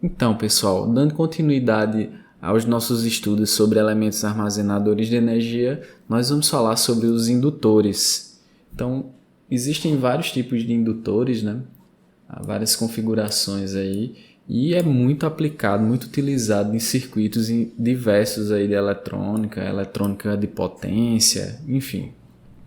Então, pessoal, dando continuidade aos nossos estudos sobre elementos armazenadores de energia, nós vamos falar sobre os indutores. Então, existem vários tipos de indutores, né? Há várias configurações aí, e é muito aplicado, muito utilizado em circuitos diversos aí de eletrônica de potência, enfim.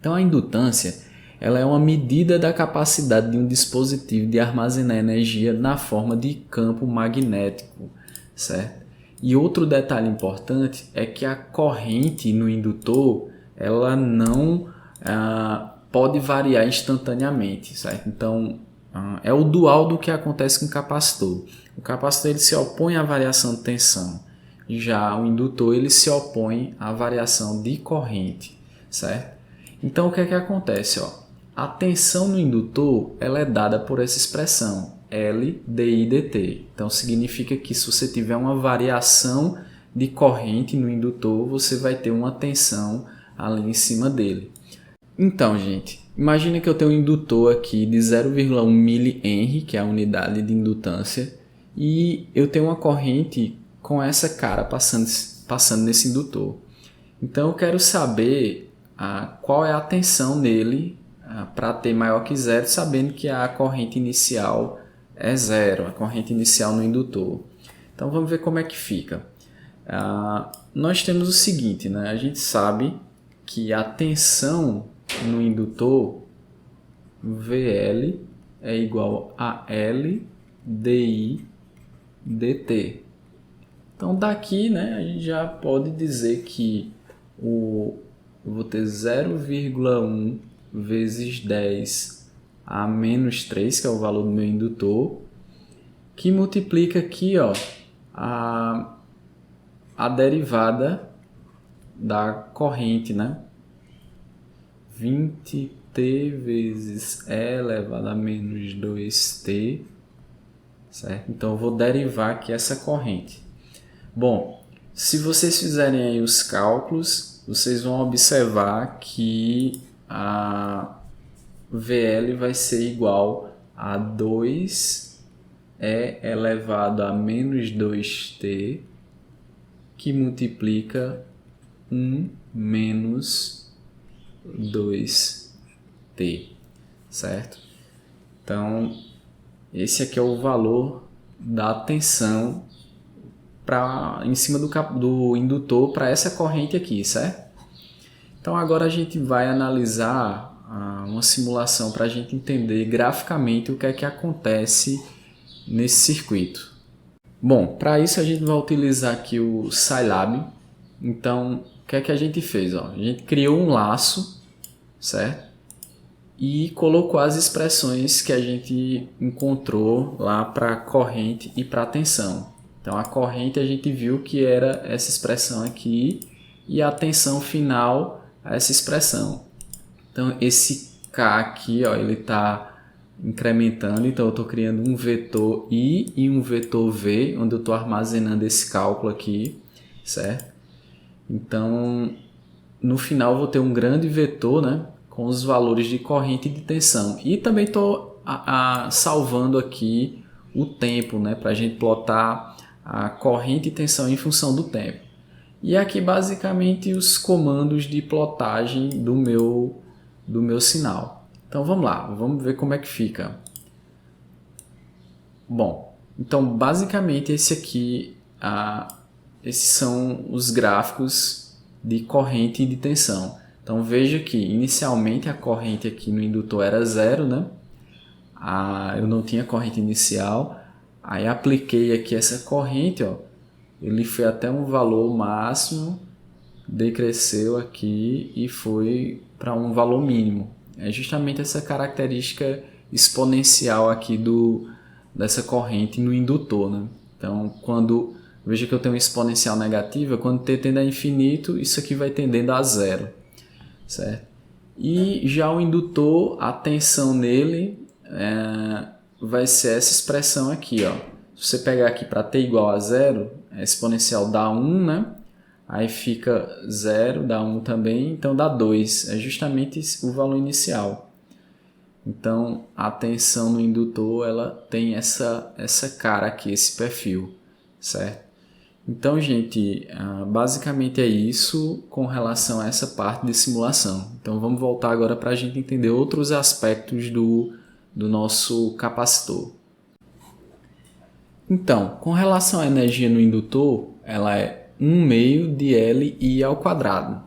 Então, a indutância ela é uma medida da capacidade de um dispositivo de armazenar energia na forma de campo magnético, certo? E outro detalhe importante é que a corrente no indutor ela não pode variar instantaneamente, certo? Então, é o dual do que acontece com o capacitor. O capacitor ele se opõe à variação de tensão, já o indutor ele se opõe à variação de corrente, certo? Então, o que é que acontece? A tensão no indutor ela é dada por essa expressão, L dI dt. Então, significa que se você tiver uma variação de corrente no indutor, você vai ter uma tensão ali em cima dele. Então, gente, imagine que eu tenho um indutor aqui de 0,1 mH, que é a unidade de indutância, e eu tenho uma corrente com essa cara passando nesse indutor. Então, eu quero saber qual é a tensão nele para T maior que zero, sabendo que a corrente inicial é zero, a corrente inicial no indutor. Então, vamos ver como é que fica. Nós temos o seguinte, né? A gente sabe que a tensão no indutor VL é igual a L dI dt. Então daqui, né, a gente já pode dizer que eu vou ter 0,1 vezes 10 a menos 3, que é o valor do meu indutor, que multiplica aqui a derivada da corrente, né? 20t vezes E elevado a menos 2t, certo? Então eu vou derivar aqui essa corrente. Bom, se vocês fizerem aí os cálculos, vocês vão observar que a VL vai ser igual a 2E elevado a menos 2t, que multiplica 1 menos 2t, certo? Então, esse aqui é o valor da tensão em cima do indutor para essa corrente aqui, certo? Então, agora a gente vai analisar uma simulação para a gente entender graficamente o que é que acontece nesse circuito. Bom, para isso a gente vai utilizar aqui o Scilab. Então, o que é que a gente fez? A gente criou um laço, certo? E colocou as expressões que a gente encontrou lá para corrente e para tensão. Então, a corrente a gente viu que era essa expressão aqui e a tensão final essa expressão. Então, esse K aqui, ele está incrementando, então eu estou criando um vetor I e um vetor V, onde eu estou armazenando esse cálculo aqui, certo? Então, no final eu vou ter um grande vetor, né, com os valores de corrente e de tensão. E também estou salvando aqui o tempo, né, para a gente plotar a corrente e tensão em função do tempo. E aqui basicamente os comandos de plotagem do meu sinal. Então vamos lá, vamos ver como é que fica. Bom, então basicamente esses são os gráficos de corrente e de tensão. Então veja que inicialmente a corrente aqui no indutor era zero, né? Eu não tinha corrente inicial. Aí apliquei aqui essa corrente, ele foi até um valor máximo, decresceu aqui e foi para um valor mínimo. É justamente essa característica exponencial aqui dessa corrente no indutor, né? Então, veja que eu tenho uma exponencial negativa, quando t tende a infinito, isso aqui vai tendendo a zero, certo? E já o indutor, a tensão nele vai ser essa expressão aqui, Se você pegar aqui para t igual a zero, a exponencial dá 1, né? Aí fica 0, dá 1 também, então dá 2. É justamente o valor inicial. Então, a tensão no indutor, ela tem essa cara aqui, esse perfil, certo? Então, gente, basicamente é isso com relação a essa parte de simulação. Então, vamos voltar agora para a gente entender outros aspectos do nosso capacitor. Então, com relação à energia no indutor, ela é 1 meio de Li ao quadrado.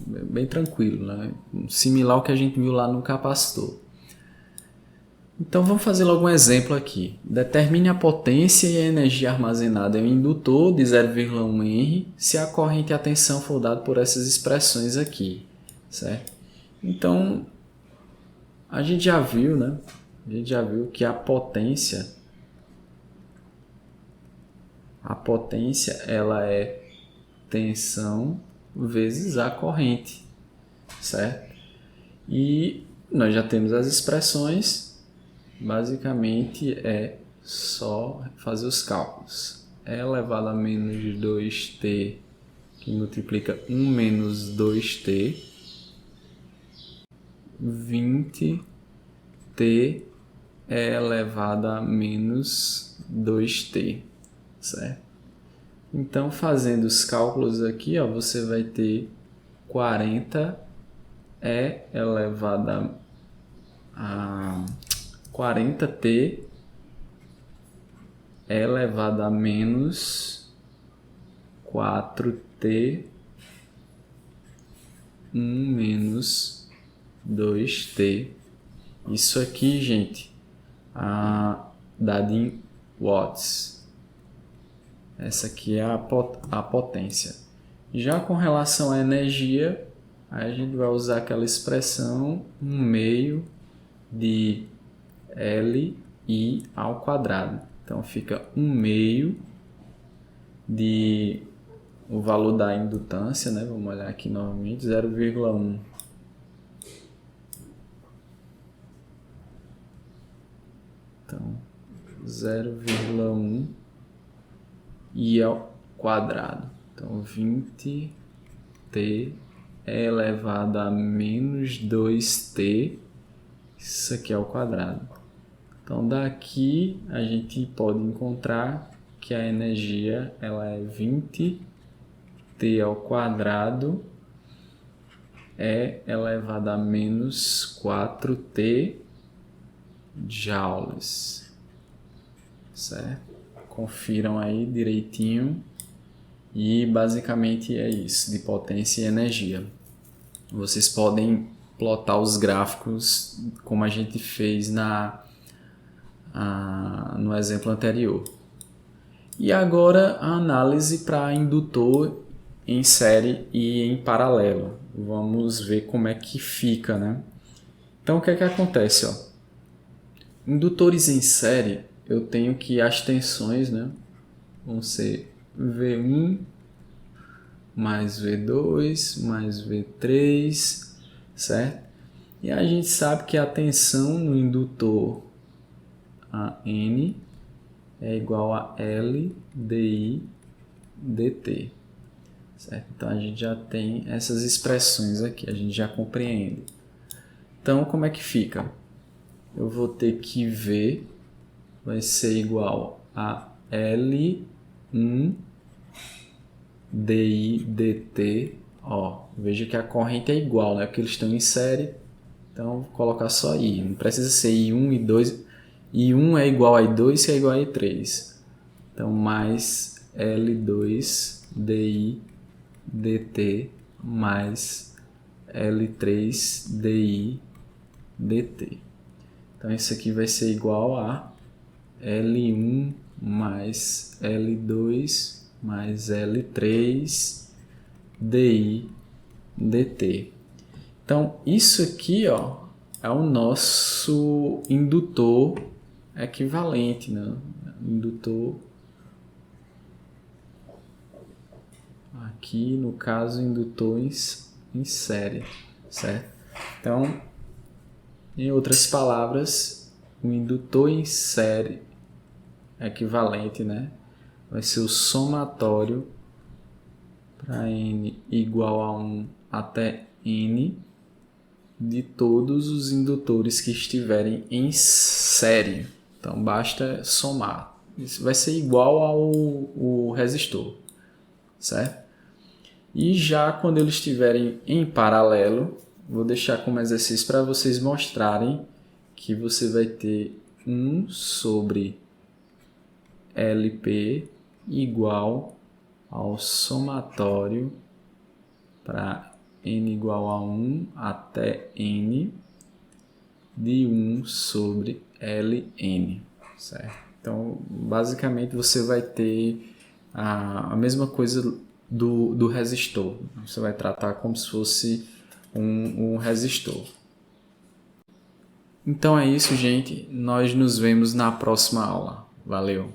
Bem tranquilo, né? Similar ao que a gente viu lá no capacitor. Então vamos fazer logo um exemplo aqui. Determine a potência e a energia armazenada em um indutor de 0,1 H se a corrente e a tensão for dada por essas expressões aqui, certo? Então a gente já viu, né? A gente já viu que a potência ela é tensão vezes a corrente, certo? E nós já temos as expressões. Basicamente é só fazer os cálculos. E elevado a menos 2t, que multiplica 1 menos 2t, 20t é elevado a menos 2t, certo? Então, fazendo os cálculos aqui, ó, você vai ter 40 é elevado a 40t é elevado a menos 4t 1 menos 2t. Isso aqui, gente, dado em watts. Essa aqui é a potência. Já com relação à energia, a gente vai usar aquela expressão 1 meio de Li ao quadrado. Então fica 1 meio de o valor da indutância, né? Vamos olhar aqui novamente, 0,1. Então 0,1 I ao quadrado. Então 20t é elevado a menos 2t, isso aqui é ao quadrado. Então daqui a gente pode encontrar que a energia ela é 20t ao quadrado é elevado a menos 4t joules, certo? Confiram aí direitinho e basicamente é isso, de potência e energia. Vocês podem plotar os gráficos como a gente fez no exemplo anterior. E agora a análise para indutor em série e em paralelo. Vamos ver como é que fica, né? Então o que é que acontece? Ó? Indutores em série, eu tenho que as tensões, né, vão ser V1 mais V2 mais V3, certo? E a gente sabe que a tensão no indutor N é igual a L dI dt, certo? Então a gente já tem essas expressões aqui, a gente já compreende. Então como é que fica? Eu vou ter que V vai ser igual a L1 dI dt. Ó, veja que a corrente é igual, né? Porque eles estão em série. Então, vou colocar só I. Não precisa ser I1 e 2. I1 é igual a I2, que é igual a I3. Então, mais L2 dI dt mais L3 dI dt. Então, isso aqui vai ser igual a L1 mais L2 mais L3 dI dt. Então, isso aqui, ó, é o nosso indutor equivalente, né? Indutor, aqui no caso, indutor em série, certo? Então, em outras palavras, o indutor em série equivalente, né, vai ser o somatório para n igual a 1 até n de todos os indutores que estiverem em série. Então basta somar. Isso vai ser igual ao resistor, certo? E já quando eles estiverem em paralelo, vou deixar como exercício para vocês mostrarem que você vai ter 1 sobre LP igual ao somatório para n igual a 1 até n de 1 sobre Ln, certo? Então, basicamente, você vai ter a mesma coisa do resistor. Você vai tratar como se fosse um resistor. Então é isso, gente. Nós nos vemos na próxima aula. Valeu!